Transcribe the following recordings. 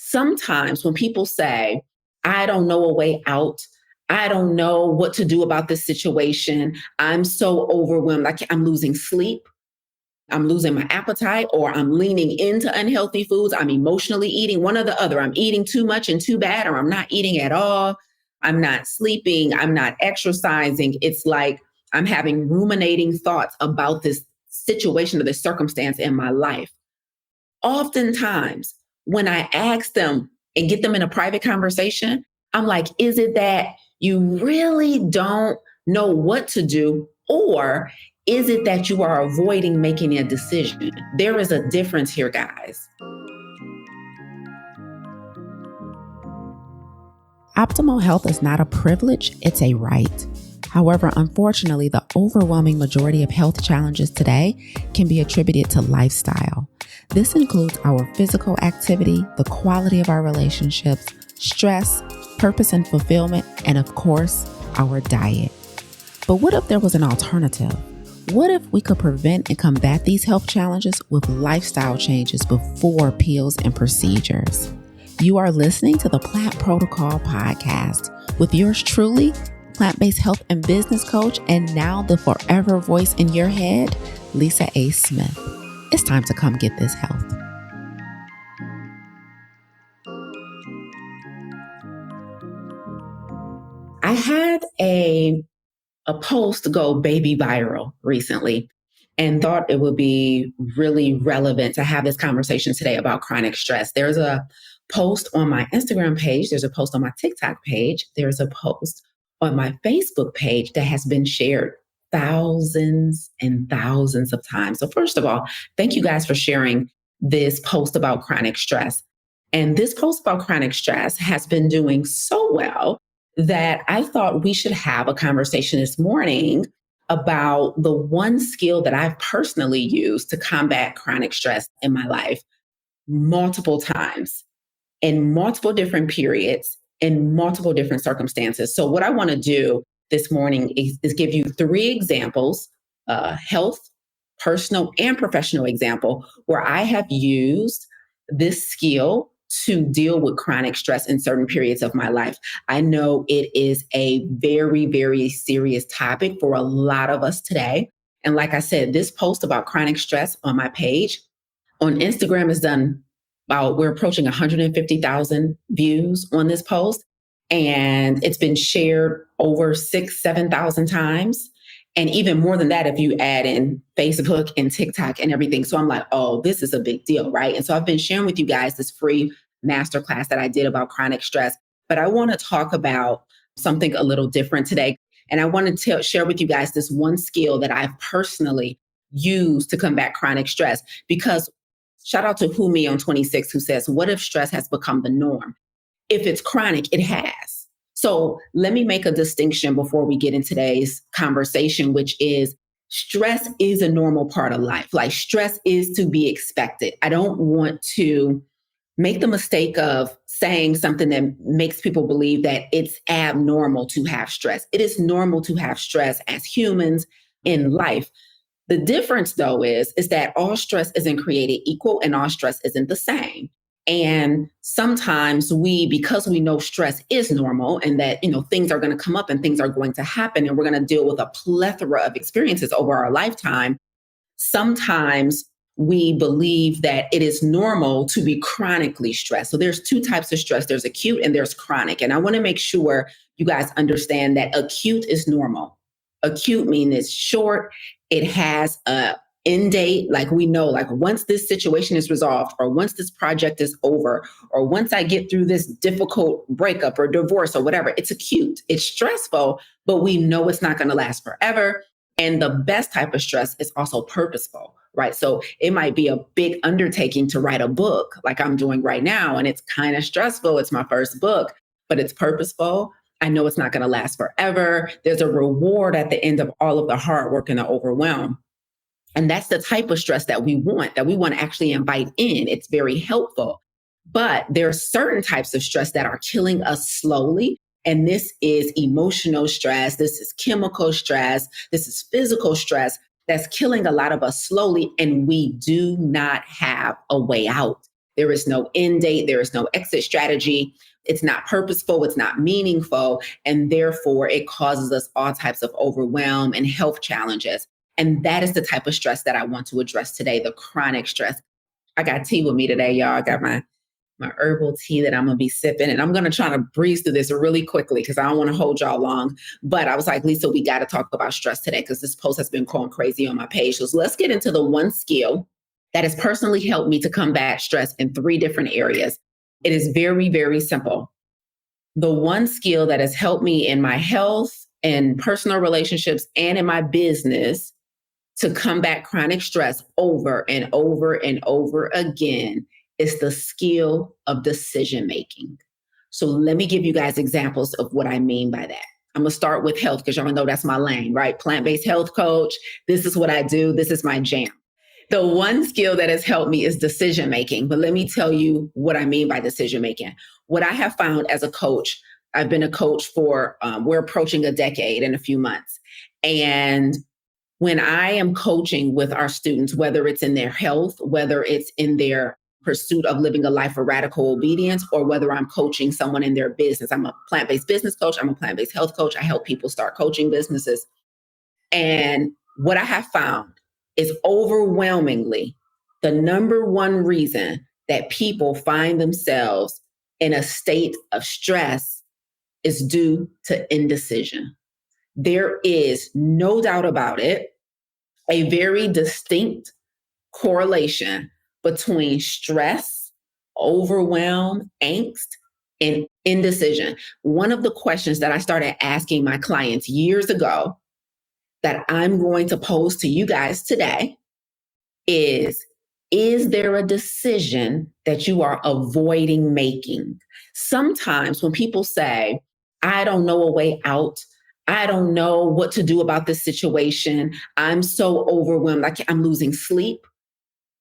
sometimes when people say, I don't know a way out, I don't know what to do about this situation, I'm so overwhelmed, like I'm losing sleep, I'm losing my appetite, or I'm leaning into unhealthy foods, I'm emotionally eating one or the other. I'm eating too much and too bad, or I'm not eating at all. I'm not sleeping, I'm not exercising. It's like I'm having ruminating thoughts about this situation or this circumstance in my life. Oftentimes, when I ask them and get them in a private conversation, I'm like, is it that you really don't know what to do? Or is it that you are avoiding making a decision? There is a difference here, guys. Optimal health is not a privilege, it's a right. However, unfortunately, the overwhelming majority of health challenges today can be attributed to lifestyle. This includes our physical activity, the quality of our relationships, stress, purpose and fulfillment, and of course, our diet. But what if there was an alternative? What if we could prevent and combat these health challenges with lifestyle changes before pills and procedures? You are listening to the Plant Protocol Podcast with yours truly, plant-based health and business coach, and now the forever voice in your head, Lisa A. Smith. It's time to come get this health. I had a post go baby viral recently and thought it would be really relevant to have this conversation today about chronic stress. There's a post on my Instagram page, there's a post on my TikTok page, there's a post on my Facebook page that has been shared thousands and thousands of times. So first of all, thank you guys for sharing this post about chronic stress. And this post about chronic stress has been doing so well that I thought we should have a conversation this morning about the one skill that I've personally used to combat chronic stress in my life multiple times in multiple different periods, in multiple different circumstances. So what I want to do this morning is give you 3 examples, health, personal, and professional example, where I have used this skill to deal with chronic stress in certain periods of my life. I know it is a very, very serious topic for a lot of us today. And like I said, this post about chronic stress on my page on Instagram is done about, we're approaching 150,000 views on this post. And it's been shared over 7,000 times. And even more than that, if you add in Facebook and TikTok and everything. So I'm like, oh, this is a big deal, right? And so I've been sharing with you guys this free masterclass that I did about chronic stress. But I want to talk about something a little different today. And I want to share with you guys this one skill that I've personally used to combat chronic stress. Because shout out to Humi on 26 who says, what if stress has become the norm? If it's chronic, it has. So let me make a distinction before we get in today's conversation, which is stress is a normal part of life. Like stress is to be expected. I don't want to make the mistake of saying something that makes people believe that it's abnormal to have stress. It is normal to have stress as humans in life. The difference, though, is that all stress isn't created equal and all stress isn't the same. And sometimes because we know stress is normal and that, things are going to come up and things are going to happen and we're going to deal with a plethora of experiences over our lifetime, sometimes we believe that it is normal to be chronically stressed. So there's 2 types of stress. There's acute and there's chronic. And I want to make sure you guys understand that acute is normal. Acute means it's short. It has a end date. Like we know, like once this situation is resolved or once this project is over or once I get through this difficult breakup or divorce or whatever, it's acute. It's stressful, but we know it's not going to last forever. And the best type of stress is also purposeful, right? So it might be a big undertaking to write a book like I'm doing right now. And it's kind of stressful. It's my first book, but it's purposeful. I know it's not going to last forever. There's a reward at the end of all of the hard work and the overwhelm. And that's the type of stress that we want to actually invite in. It's very helpful. But there are certain types of stress that are killing us slowly. And this is emotional stress. This is chemical stress. This is physical stress that's killing a lot of us slowly. And we do not have a way out. There is no end date. There is no exit strategy. It's not purposeful. It's not meaningful. And therefore, it causes us all types of overwhelm and health challenges. And that is the type of stress that I want to address today, the chronic stress. I got tea with me today, y'all. I got my herbal tea that I'm going to be sipping. And I'm going to try to breeze through this really quickly because I don't want to hold y'all long. But I was like, Lisa, we got to talk about stress today because this post has been going crazy on my page. So let's get into the one skill that has personally helped me to combat stress in 3 different areas. It is very, very simple. The one skill that has helped me in my health and personal relationships and in my business to combat chronic stress over and over and over again is the skill of decision making. So let me give you guys examples of what I mean by that. I'm going to start with health because y'all know that's my lane, right? Plant-based health coach. This is what I do. This is my jam. The one skill that has helped me is decision making. But let me tell you what I mean by decision making. What I have found as a coach, I've been a coach for, we're approaching a decade in a few months. And when I am coaching with our students, whether it's in their health, whether it's in their pursuit of living a life of radical obedience, or whether I'm coaching someone in their business. I'm a plant-based business coach. I'm a plant-based health coach. I help people start coaching businesses. And what I have found is overwhelmingly the number one reason that people find themselves in a state of stress is due to indecision. There is no doubt about it, a very distinct correlation between stress, overwhelm, angst, and indecision. One of the questions that I started asking my clients years ago that I'm going to pose to you guys today is there a decision that you are avoiding making? Sometimes when people say, I don't know a way out, I don't know what to do about this situation, I'm so overwhelmed, I'm losing sleep,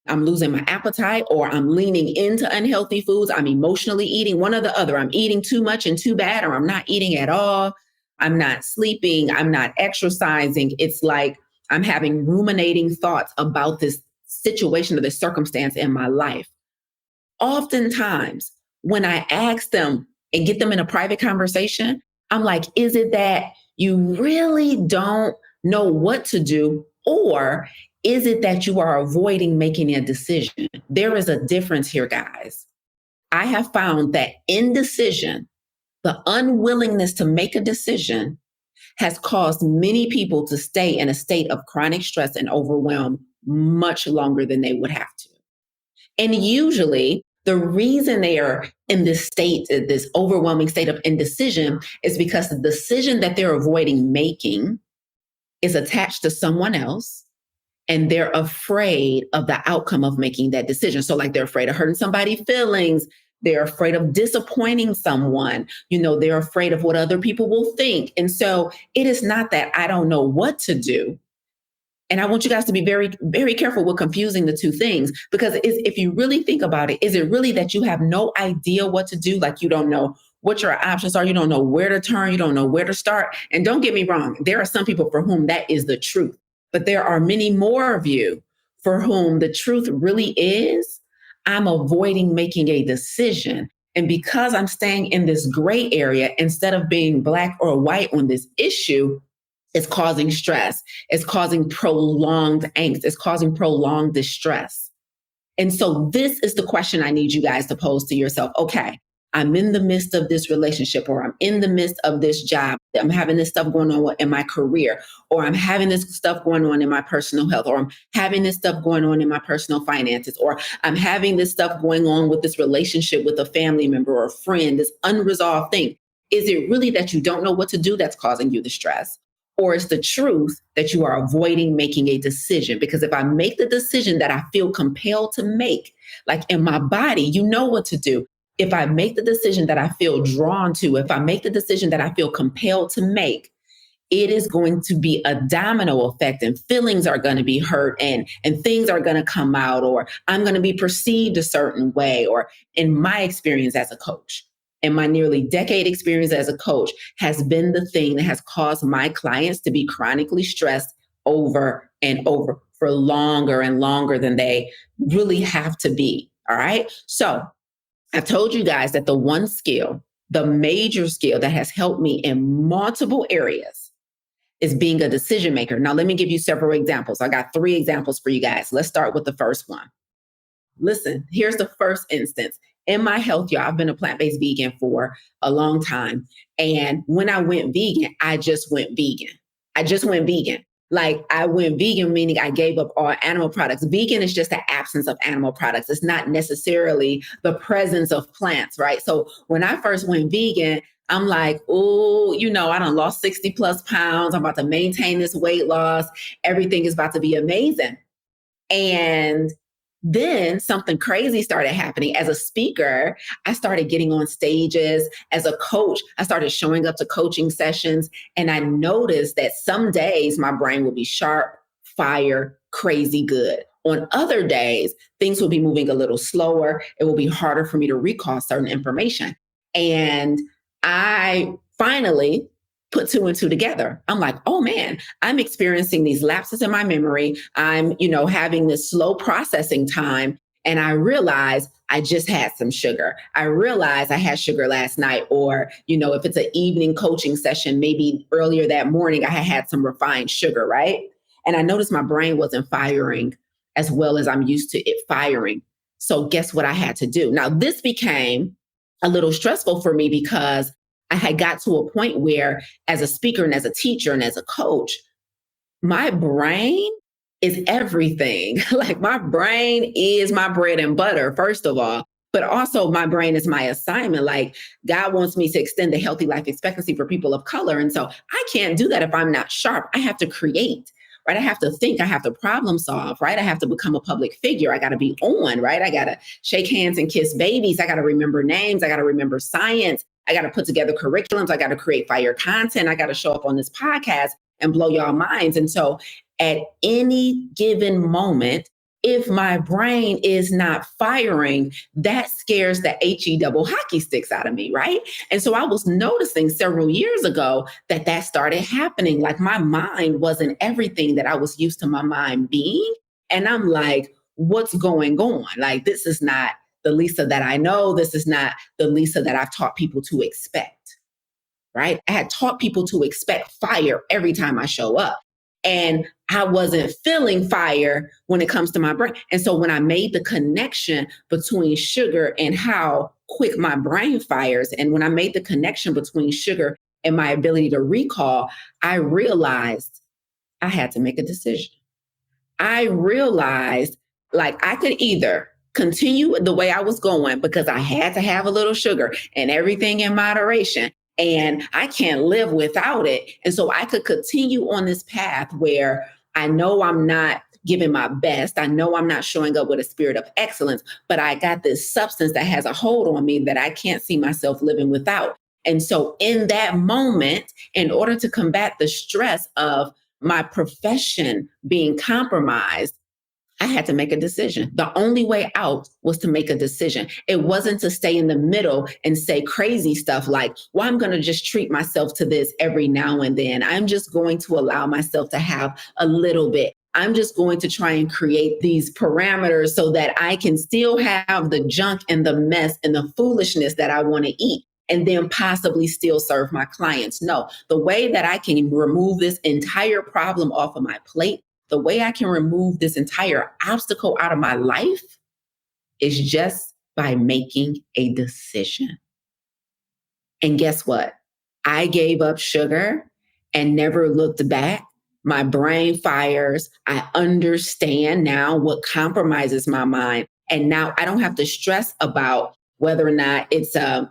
I'm losing my appetite, or I'm leaning into unhealthy foods. I'm emotionally eating, one or the other. I'm eating too much and too bad, or I'm not eating at all. I'm not sleeping. I'm not exercising. It's like I'm having ruminating thoughts about this situation or this circumstance in my life. Oftentimes, when I ask them and get them in a private conversation, I'm like, is it that you really don't know what to do, or is it that you are avoiding making a decision? There is a difference here, guys. I have found that indecision, the unwillingness to make a decision, has caused many people to stay in a state of chronic stress and overwhelm much longer than they would have to. And usually, the reason they are in this state, this overwhelming state of indecision, is because the decision that they're avoiding making is attached to someone else. And they're afraid of the outcome of making that decision. So like they're afraid of hurting somebody's feelings. They're afraid of disappointing someone. They're afraid of what other people will think. And so it is not that I don't know what to do. And I want you guys to be very, very careful with confusing the two things, because if you really think about it, is it really that you have no idea what to do? Like you don't know what your options are. You don't know where to turn. You don't know where to start. And don't get me wrong. There are some people for whom that is the truth. But there are many more of you for whom the truth really is, I'm avoiding making a decision. And because I'm staying in this gray area, instead of being black or white on this issue, it's causing stress. It's causing prolonged angst. It's causing prolonged distress. And so this is the question I need you guys to pose to yourself. Okay, I'm in the midst of this relationship, or I'm in the midst of this job. I'm having this stuff going on in my career, or I'm having this stuff going on in my personal health, or I'm having this stuff going on in my personal finances, or I'm having this stuff going on with this relationship with a family member or a friend, this unresolved thing. Is it really that you don't know what to do that's causing you the stress? Or is the truth that you are avoiding making a decision? Because if I make the decision that I feel compelled to make, like in my body, you know what to do. If I make the decision that I feel drawn to, if I make the decision that I feel compelled to make, it is going to be a domino effect, and feelings are going to be hurt, and things are going to come out, or I'm going to be perceived a certain way. Or in my experience as a coach, and my nearly decade experience as a coach has been the thing that has caused my clients to be chronically stressed over and over for longer and longer than they really have to be. All right. So I've told you guys that the one skill, the major skill that has helped me in multiple areas is being a decision maker. Now, let me give you several examples. I got 3 examples for you guys. Let's start with the first one. Listen, here's the first instance. In my health, y'all, I've been a plant-based vegan for a long time. And when I went vegan, I just went vegan. Like I went vegan, meaning I gave up all animal products. Vegan is just the absence of animal products. It's not necessarily the presence of plants, right? So when I first went vegan, I'm like, oh, I done lost 60 plus pounds. I'm about to maintain this weight loss. Everything is about to be amazing. And then something crazy started happening. As a speaker, I started getting on stages. As a coach, I started showing up to coaching sessions. And I noticed that some days my brain will be sharp, fire, crazy good. On other days, things will be moving a little slower. It will be harder for me to recall certain information. And I finally put 2 and 2 together. I'm like, oh man, I'm experiencing these lapses in my memory. I'm, having this slow processing time. And I realized I just had some sugar. I realized I had sugar last night. Or, if it's an evening coaching session, maybe earlier that morning, I had some refined sugar, right? And I noticed my brain wasn't firing as well as I'm used to it firing. So guess what I had to do? Now, this became a little stressful for me because I had got to a point where as a speaker and as a teacher and as a coach, my brain is everything. Like my brain is my bread and butter, first of all, but also my brain is my assignment. Like God wants me to extend the healthy life expectancy for people of color. And so I can't do that if I'm not sharp. I have to create, right? I have to think, I have to problem solve, right? I have to become a public figure. I got to be on, right? I got to shake hands and kiss babies. I got to remember names. I got to remember science. I got to put together curriculums. I got to create fire content. I got to show up on this podcast and blow y'all minds. And so at any given moment, if my brain is not firing, that scares the HE double hockey sticks out of me, right? And so I was noticing several years ago that started happening. Like my mind wasn't everything that I was used to my mind being. And I'm like, what's going on? Like, this is not the Lisa that I know. This is not the Lisa that I've taught people to expect, right? I had taught people to expect fire every time I show up. And I wasn't feeling fire when it comes to my brain. And so when I made the connection between sugar and how quick my brain fires, and when I made the connection between sugar and my ability to recall, I realized I had to make a decision. I realized like I could either continue the way I was going because I had to have a little sugar and everything in moderation, and I can't live without it. And so I could continue on this path where I know I'm not giving my best. I know I'm not showing up with a spirit of excellence, but I got this substance that has a hold on me that I can't see myself living without. And so in that moment, in order to combat the stress of my profession being compromised, I had to make a decision. The only way out was to make a decision. It wasn't to stay in the middle and say crazy stuff like, well, I'm going to just treat myself to this every now and then. I'm just going to allow myself to have a little bit. I'm just going to try and create these parameters so that I can still have the junk and the mess and the foolishness that I want to eat, and then possibly still serve my clients. No, the way that I can remove this entire problem off of my plate, the way I can remove this entire obstacle out of my life is just by making a decision. And guess what? I gave up sugar and never looked back. My brain fires. I understand now what compromises my mind. And now I don't have to stress about whether or not it's a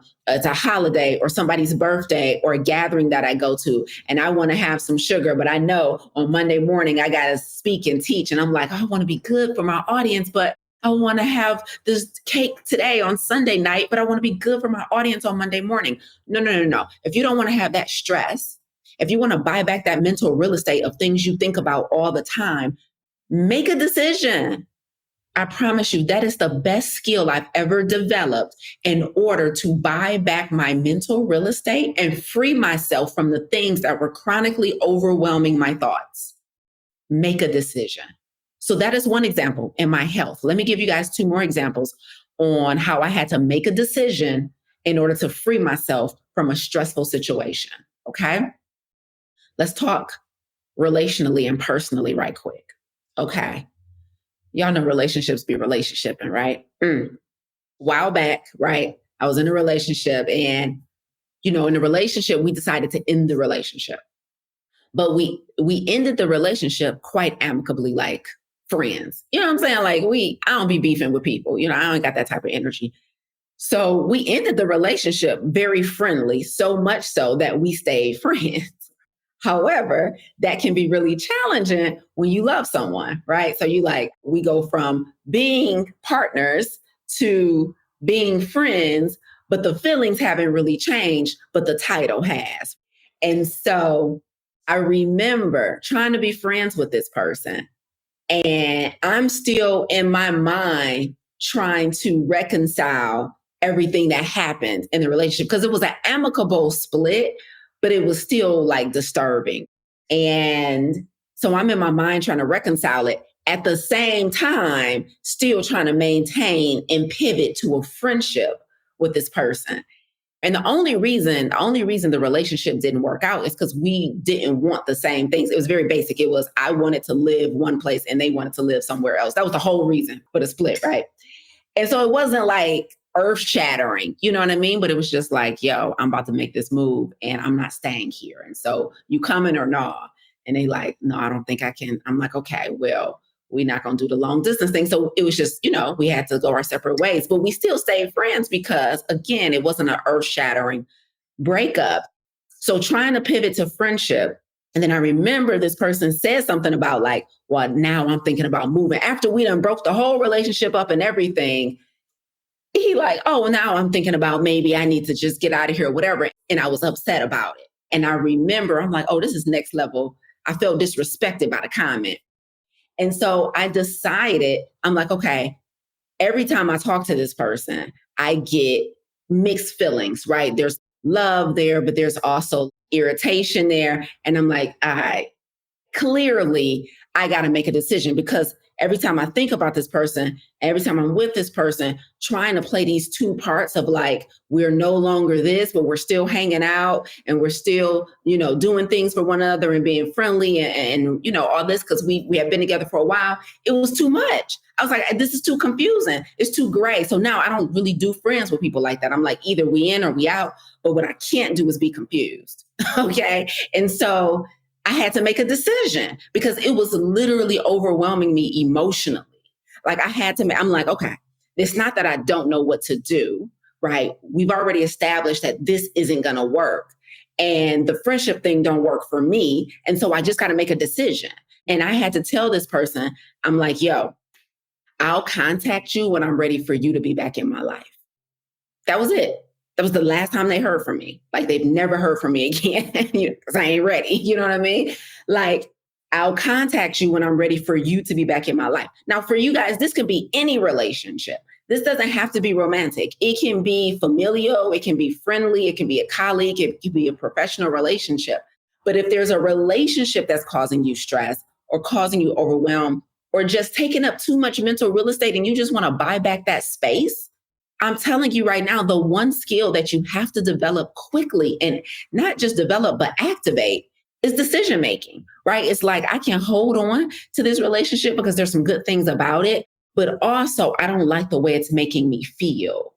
holiday or somebody's birthday or a gathering that I go to, and I want to have some sugar, but I know on Monday morning I got to speak and teach. And I'm like, I want to be good for my audience, but I want to have this cake today on Sunday night, but I want to be good for my audience on Monday morning. No. If you don't want to have that stress, if you want to buy back that mental real estate of things you think about all the time, make a decision. I promise you, that is the best skill I've ever developed in order to buy back my mental real estate and free myself from the things that were chronically overwhelming my thoughts. Make a decision. So that is one example in my health. Let me give you guys 2 more examples on how I had to make a decision in order to free myself from a stressful situation. Okay. Let's talk relationally and personally right quick. Okay. Y'all know relationships be relationshiping, right? While back, right? I was in a relationship and, in the relationship, we decided to end the relationship. But we ended the relationship quite amicably, like friends. You know what I'm saying? Like I don't be beefing with people. I don't got that type of energy. So we ended the relationship very friendly, so much so that we stayed friends. However, that can be really challenging when you love someone, right? So we go from being partners to being friends, but the feelings haven't really changed, but the title has. And so I remember trying to be friends with this person, and I'm still in my mind trying to reconcile everything that happened in the relationship because it was an amicable split, but it was still like disturbing. And so I'm in my mind trying to reconcile it at the same time, still trying to maintain and pivot to a friendship with this person. And the only reason the relationship didn't work out is because we didn't want the same things. It was very basic. It was I wanted to live one place and they wanted to live somewhere else. That was the whole reason for the split, right? And so it wasn't like earth shattering, you know what I mean? But it was just like, yo, I'm about to make this move and I'm not staying here. And so you coming or not? And they like, no, I don't think I can. I'm like, okay, well, we're not going to do the long distance thing. So it was just, we had to go our separate ways, but we still stayed friends because, again, it wasn't an earth shattering breakup. So trying to pivot to friendship. And then I remember this person said something about like, well, now I'm thinking about moving. After we done broke the whole relationship up and everything, he like, oh, now I'm thinking about maybe I need to just get out of here or whatever. And I was upset about it. And I remember, I'm like, oh, this is next level. I felt disrespected by the comment. And so I decided, I'm like, okay, every time I talk to this person, I get mixed feelings, right? There's love there, but there's also irritation there. And I'm like, clearly I got to make a decision because every time I think about this person, every time I'm with this person, trying to play these two parts of like, we're no longer this, but we're still hanging out and we're still, doing things for one another and being friendly and all this because we have been together for a while. It was too much. I was like, this is too confusing. It's too gray. So now I don't really do friends with people like that. I'm like, either we in or we out. But what I can't do is be confused. Okay. And so I had to make a decision because it was literally overwhelming me emotionally. Like I'm like, okay, it's not that I don't know what to do, right? We've already established that this isn't going to work and the friendship thing don't work for me. And so I just got to make a decision. And I had to tell this person, I'm like, yo, I'll contact you when I'm ready for you to be back in my life. That was it. That was the last time they heard from me. Like they've never heard from me again because I ain't ready. You know what I mean? Like I'll contact you when I'm ready for you to be back in my life. Now for you guys, this could be any relationship. This doesn't have to be romantic. It can be familial. It can be friendly. It can be a colleague. It can be a professional relationship. But if there's a relationship that's causing you stress or causing you overwhelm or just taking up too much mental real estate and you just want to buy back that space, I'm telling you right now, the one skill that you have to develop quickly and not just develop, but activate is decision making, right? It's like I can hold on to this relationship because there's some good things about it, but also I don't like the way it's making me feel.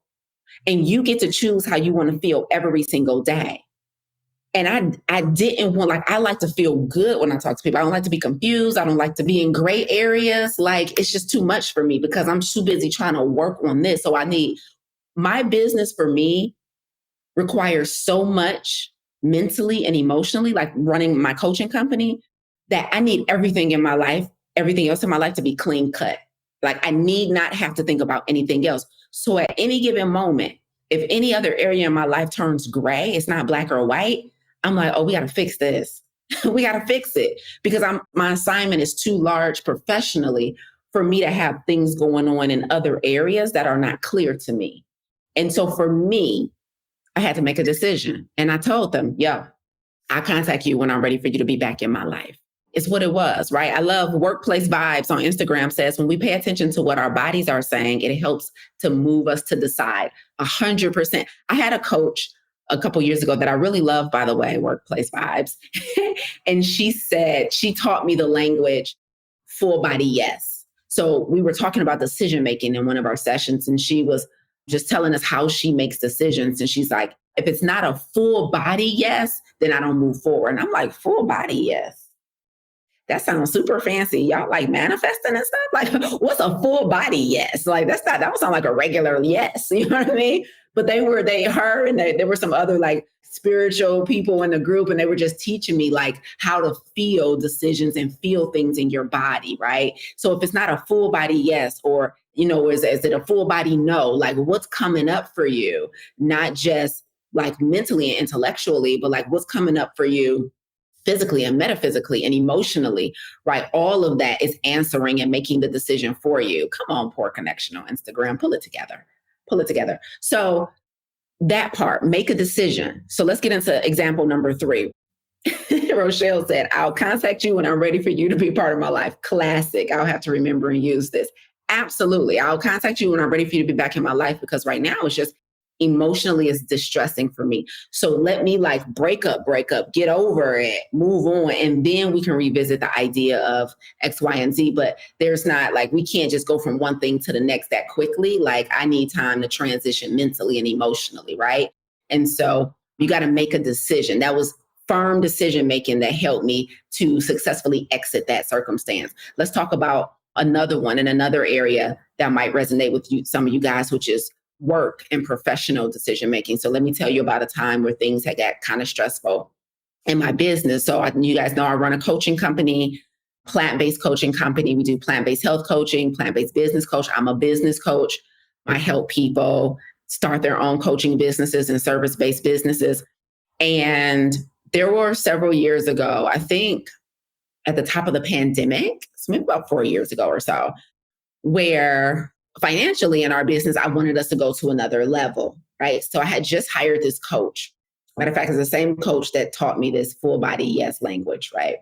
And you get to choose how you want to feel every single day. And I didn't want, like, I like to feel good when I talk to people. I don't like to be confused. I don't like to be in gray areas. Like, it's just too much for me because I'm too busy trying to work on this. So my business for me requires so much mentally and emotionally, like running my coaching company, that I need everything in my life, everything else in my life to be clean cut. Like I need not have to think about anything else. So at any given moment, if any other area in my life turns gray, it's not black or white, I'm like, oh, we got to fix this. We got to fix it because my assignment is too large professionally for me to have things going on in other areas that are not clear to me. And so for me, I had to make a decision. And I told them, yo, I'll contact you when I'm ready for you to be back in my life. It's what it was, right? I love Workplace Vibes on Instagram says, when we pay attention to what our bodies are saying, it helps to move us to decide 100%. I had a coach a couple years ago that I really love, by the way, Workplace Vibes. And she said, she taught me the language full body yes. So we were talking about decision making in one of our sessions, and she was just telling us how she makes decisions. And she's like, if it's not a full body yes, then I don't move forward. And I'm like, full body yes? That sounds super fancy. Y'all like manifesting and stuff. Like, what's a full body yes? Like, that would sound like a regular yes. You know what I mean? But her and there were some other like spiritual people in the group, and they were just teaching me like how to feel decisions and feel things in your body, right? So if it's not a full body yes, or, is it a full body no? Like, what's coming up for you? Not just like mentally and intellectually, but like what's coming up for you physically and metaphysically and emotionally, right? All of that is answering and making the decision for you. Come on, Poor Connection on Instagram, pull it together. So that part, make a decision. So let's get into example number 3. Rochelle said, I'll contact you when I'm ready for you to be part of my life. Classic. I'll have to remember and use this. Absolutely. I'll contact you when I'm ready for you to be back in my life, because right now it's just emotionally is distressing for me. So let me like break up, get over it, move on. And then we can revisit the idea of X, Y, and Z. But there's not like, we can't just go from one thing to the next that quickly. Like, I need time to transition mentally and emotionally, right? And so you got to make a decision. That was firm decision making that helped me to successfully exit that circumstance. Let's talk about another one in another area that might resonate with you, some of you guys, which is work and professional decision making. So let me tell you about a time where things had got kind of stressful in my business. So you guys know I run a coaching company, plant-based coaching company. We do plant-based health coaching, plant-based business coach. I'm a business coach. I help people start their own coaching businesses and service-based businesses. And there were several years ago, I think at the top of the pandemic, so maybe about 4 years ago or so, where financially in our business, I wanted us to go to another level, right? So I had just hired this coach. Matter of fact, it's the same coach that taught me this full body yes language, right?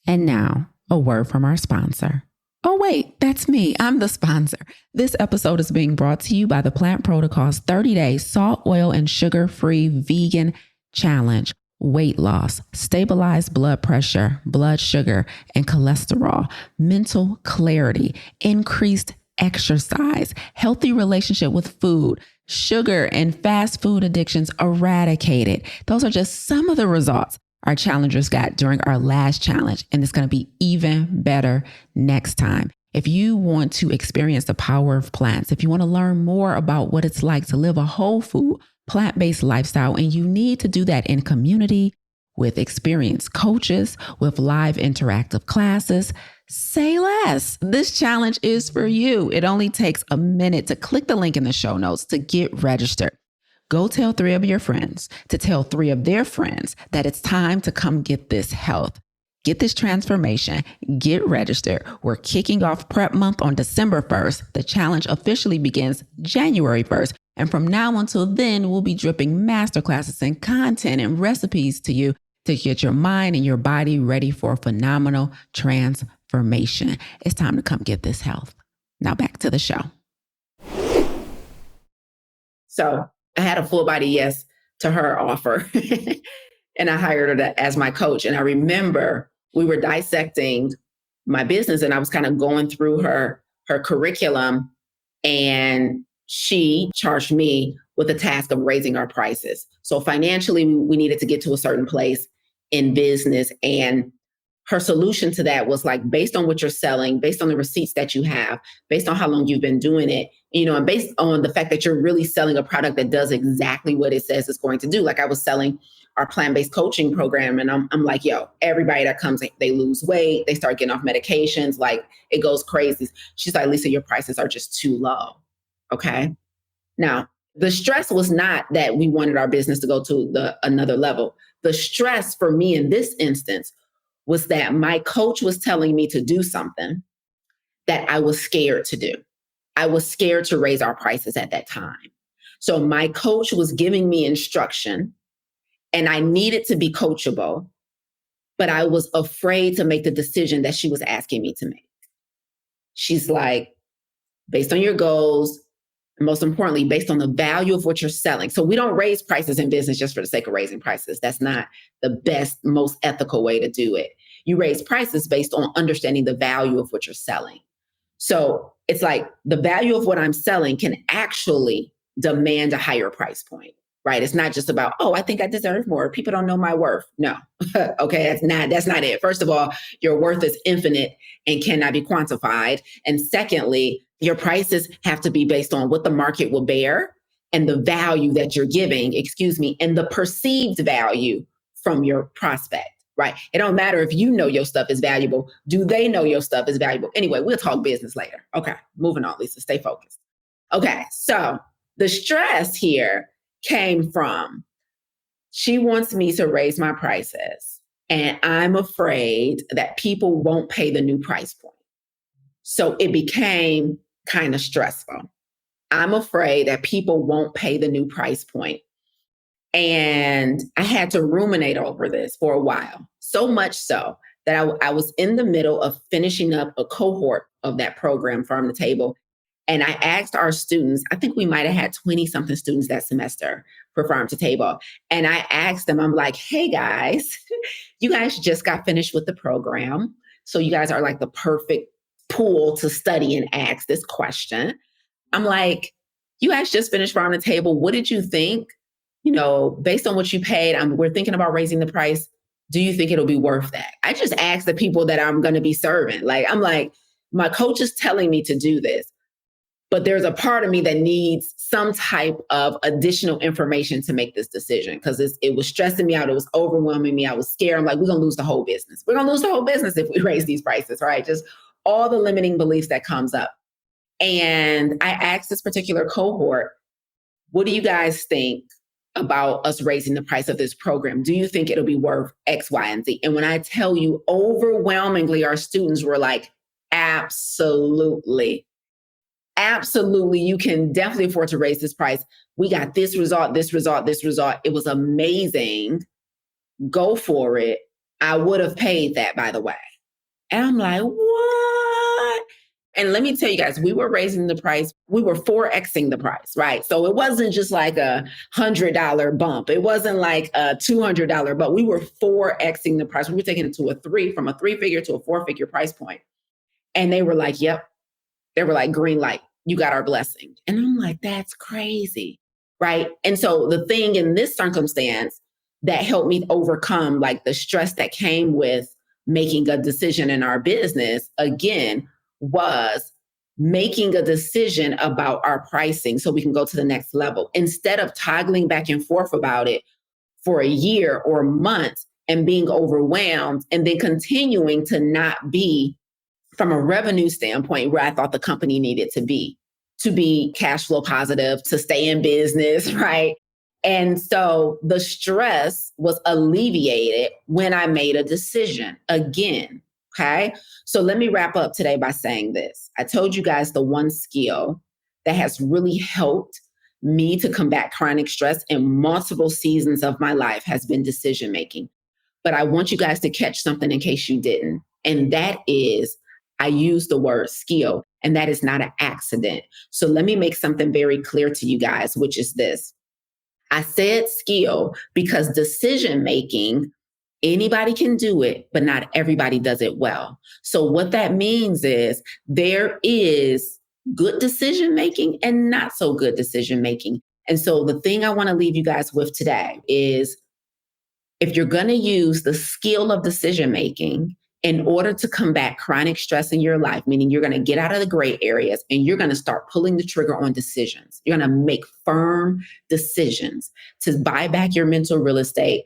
And now, a word from our sponsor. Oh, wait, that's me. I'm the sponsor. This episode is being brought to you by the Plant Protocol's 30-day salt, oil, and sugar-free vegan challenge. Weight loss, stabilized blood pressure, blood sugar, and cholesterol, mental clarity, increased exercise, healthy relationship with food, sugar and fast food addictions eradicated. Those are just some of the results our challengers got during our last challenge, and it's going to be even better next time. If you want to experience the power of plants, if you want to learn more about what it's like to live a whole food, plant-based lifestyle, and you need to do that in community with experienced coaches, with live interactive classes, say less. This challenge is for you. It only takes a minute to click the link in the show notes to get registered. Go tell 3 of your friends to tell 3 of their friends that it's time to come get this health. Get this transformation, get registered. We're kicking off Prep Month on December 1st. The challenge officially begins January 1st. And from now until then, we'll be dripping masterclasses and content and recipes to you to get your mind and your body ready for a phenomenal transformation. It's time to come get this health. Now back to the show. So I had a full body yes to her offer. And I hired her as my coach. And I remember we were dissecting my business, and I was kind of going through her curriculum, and she charged me with the task of raising our prices. So financially, we needed to get to a certain place in business. And her solution to that was like, based on what you're selling, based on the receipts that you have, based on how long you've been doing it, and based on the fact that you're really selling a product that does exactly what it says it's going to do. Like I was selling our plant-based coaching program, and I'm like, yo, everybody that comes, they lose weight, they start getting off medications, like it goes crazy. She's like, Lisa, your prices are just too low. Okay. Now, the stress was not that we wanted our business to go to another level. The stress for me in this instance was that my coach was telling me to do something that I was scared to do. I was scared to raise our prices at that time. So my coach was giving me instruction, and I needed to be coachable. but I was afraid to make the decision that she was asking me to make. She's like, based on your goals, and most importantly, based on the value of what you're selling. So we don't raise prices in business just for the sake of raising prices. That's not the best, most ethical way to do it. You raise prices based on understanding the value of what you're selling. So it's like the value of what I'm selling can actually demand a higher price point, right? It's not just about, oh, I think I deserve more. People don't know my worth. No. Okay, that's not it. First of all, your worth is infinite and cannot be quantified. And secondly, your prices have to be based on what the market will bear and the value that you're giving, and the perceived value from your prospect. Right. It don't matter if you know your stuff is valuable. Do they know your stuff is valuable? Anyway, we'll talk business later. Okay. Moving on, Lisa. Stay focused. Okay. So the stress here came from she wants me to raise my prices, and I'm afraid that people won't pay the new price point. So it became kind of stressful. I'm afraid that people won't pay the new price point. And I had to ruminate over this for a while, so much so that I was in the middle of finishing up a cohort of that program, Farm to Table. And I asked our students, I think we might have had 20 something students that semester for Farm to Table. And I asked them, I'm like, hey guys, you guys just got finished with the program. So you guys are like the perfect pool to study and ask this question. I'm like, you guys just finished Farm to Table. What did you think? Based on what you paid, we're thinking about raising the price. Do you think it'll be worth that? I just asked the people that I'm going to be serving. I'm like, my coach is telling me to do this, but there's a part of me that needs some type of additional information to make this decision because it was stressing me out. It was overwhelming me. I was scared. I'm like, we're going to lose the whole business. We're going to lose the whole business if we raise these prices, right? Just all the limiting beliefs that comes up. And I asked this particular cohort, what do you guys think about us raising the price of this program? Do you think it'll be worth X, Y, and Z? And when I tell you, overwhelmingly, our students were like, absolutely. Absolutely. You can definitely afford to raise this price. We got this result, this result, this result. It was amazing. Go for it. I would have paid that, by the way. And I'm like, what? And let me tell you guys, we were raising the price. We were 4Xing the price, right? So it wasn't just like a $100 bump. It wasn't like a $200, but we were 4Xing the price. We were taking it to from a 3-figure to a 4-figure price point. And they were like, yep. They were like, green light, you got our blessing. And I'm like, that's crazy, right? And so the thing in this circumstance that helped me overcome like the stress that came with making a decision in our business, again, was making a decision about our pricing so we can go to the next level instead of toggling back and forth about it for a year or months and being overwhelmed and then continuing to not be from a revenue standpoint where I thought the company needed to be cash flow positive, to stay in business, right? And so the stress was alleviated when I made a decision again. Okay. So let me wrap up today by saying this. I told you guys the one skill that has really helped me to combat chronic stress in multiple seasons of my life has been decision making. But I want you guys to catch something in case you didn't. And that is, I use the word skill, and that is not an accident. So let me make something very clear to you guys, which is this. I said skill because decision making, anybody can do it, but not everybody does it well. So what that means is there is good decision making and not so good decision making. And so the thing I want to leave you guys with today is if you're going to use the skill of decision making in order to combat chronic stress in your life, meaning you're going to get out of the gray areas and you're going to start pulling the trigger on decisions. You're going to make firm decisions to buy back your mental real estate.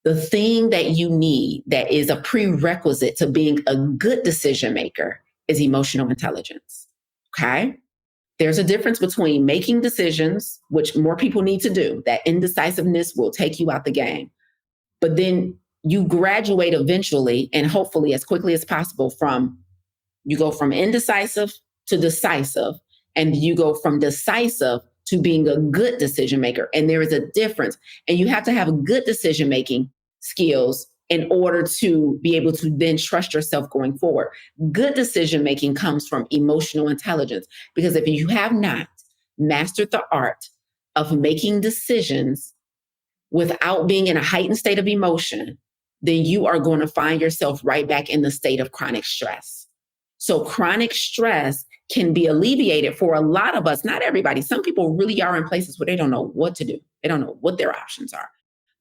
The thing that you need that is a prerequisite to being a good decision maker is emotional intelligence. Okay? There's a difference between making decisions, which more people need to do. That indecisiveness will take you out the game. But then you graduate eventually and hopefully as quickly as possible you go from indecisive to decisive, and you go from decisive to being a good decision maker. And there is a difference. And you have to have good decision making skills in order to be able to then trust yourself going forward. Good decision making comes from emotional intelligence, because if you have not mastered the art of making decisions without being in a heightened state of emotion, then you are going to find yourself right back in the state of chronic stress. So chronic stress can be alleviated for a lot of us, not everybody. Some people really are in places where they don't know what to do. They don't know what their options are.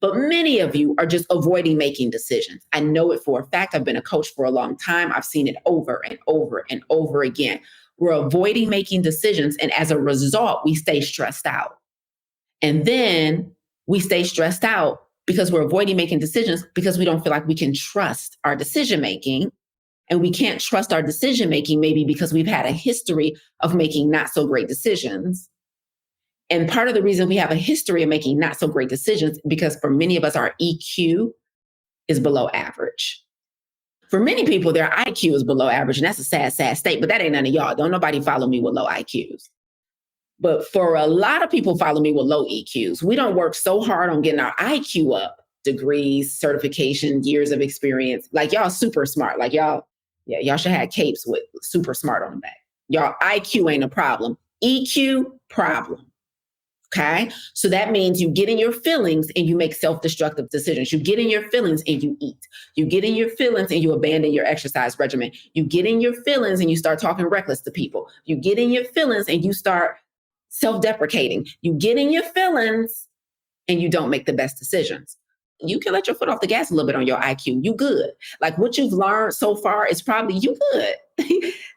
But many of you are just avoiding making decisions. I know it for a fact. I've been a coach for a long time. I've seen it over and over and over again. We're avoiding making decisions. And as a result, we stay stressed out. And then we stay stressed out because we're avoiding making decisions because we don't feel like we can trust our decision making. And we can't trust our decision making maybe because we've had a history of making not so great decisions. And part of the reason we have a history of making not so great decisions because for many of us, our EQ is below average. For many people, their IQ is below average. And that's a sad, sad state, but that ain't none of y'all. Don't nobody follow me with low IQs. But for a lot of people follow me with low EQs. We don't work so hard on getting our IQ up, degrees, certification, years of experience. Like y'all super smart. Like y'all should have capes with super smart on the back. Y'all IQ ain't a problem. EQ, problem. Okay. So that means you get in your feelings and you make self-destructive decisions. You get in your feelings and you eat. You get in your feelings and you abandon your exercise regimen. You get in your feelings and you start talking reckless to people. You get in your feelings and you start self-deprecating. You get in your feelings and you don't make the best decisions. You can let your foot off the gas a little bit on your IQ. You good. Like what you've learned so far is probably you good.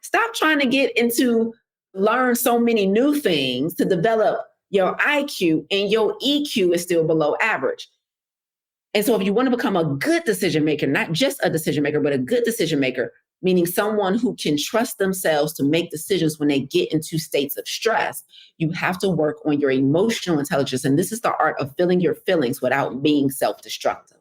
Stop trying to learn so many new things to develop your IQ, and your EQ is still below average. And so if you want to become a good decision maker, not just a decision maker, but a good decision maker, meaning someone who can trust themselves to make decisions when they get into states of stress, you have to work on your emotional intelligence. And this is the art of feeling your feelings without being self-destructive.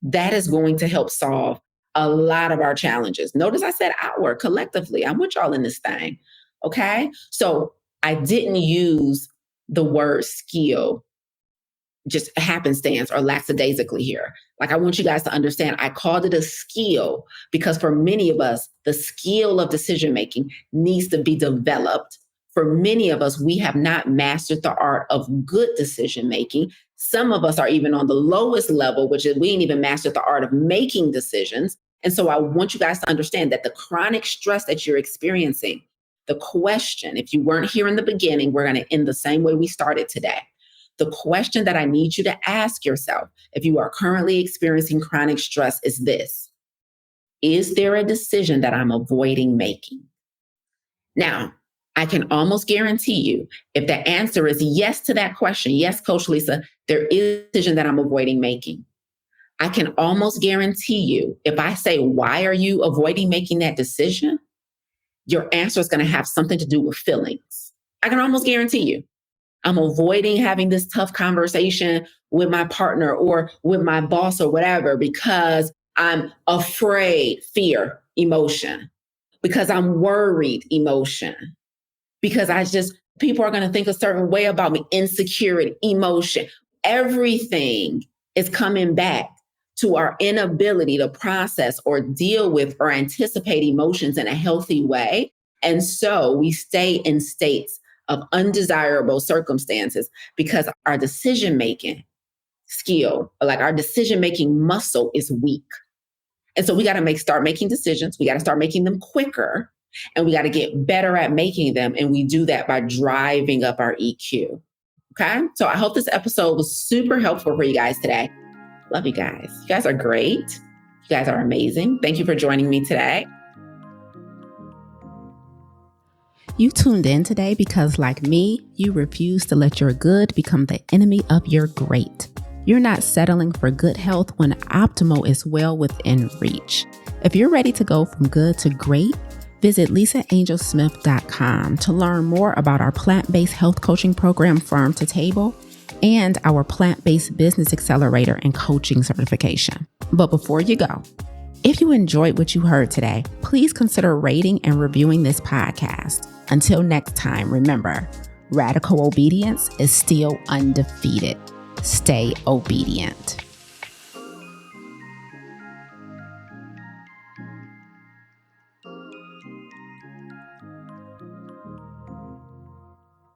That is going to help solve a lot of our challenges. Notice I said our, collectively. I'm with y'all in this thing. Okay. So I didn't use the word skill just happenstance or lackadaisically here. Like I want you guys to understand, I called it a skill because for many of us, the skill of decision making needs to be developed. For many of us, we have not mastered the art of good decision making. Some of us are even on the lowest level, which is we ain't even mastered the art of making decisions. And so I want you guys to understand that the chronic stress that you're experiencing, the question, if you weren't here in the beginning, we're going to end the same way we started today. The question that I need you to ask yourself, if you are currently experiencing chronic stress, is this: is there a decision that I'm avoiding making? Now, I can almost guarantee you, if the answer is yes to that question, yes, Coach Lisa, there is a decision that I'm avoiding making. I can almost guarantee you, if I say, why are you avoiding making that decision? Your answer is going to have something to do with feelings. I can almost guarantee you. I'm avoiding having this tough conversation with my partner or with my boss or whatever because I'm afraid, fear, emotion, because I'm worried, emotion, because people are going to think a certain way about me, insecurity, emotion. Everything is coming back to our inability to process or deal with or anticipate emotions in a healthy way. And so we stay in states of undesirable circumstances because our decision-making skill, like our decision-making muscle, is weak. And so we got to start making decisions. We got to start making them quicker, and we got to get better at making them. And we do that by driving up our EQ. Okay. So I hope this episode was super helpful for you guys today. Love you guys. You guys are great. You guys are amazing. Thank you for joining me today. You tuned in today because, like me, you refuse to let your good become the enemy of your great. You're not settling for good health when optimal is well within reach. If you're ready to go from good to great, visit LisaAngelSmith.com to learn more about our plant-based health coaching program, Farm to Table, and our plant-based business accelerator and coaching certification. But before you go, if you enjoyed what you heard today, please consider rating and reviewing this podcast. Until next time, remember, radical obedience is still undefeated. Stay obedient.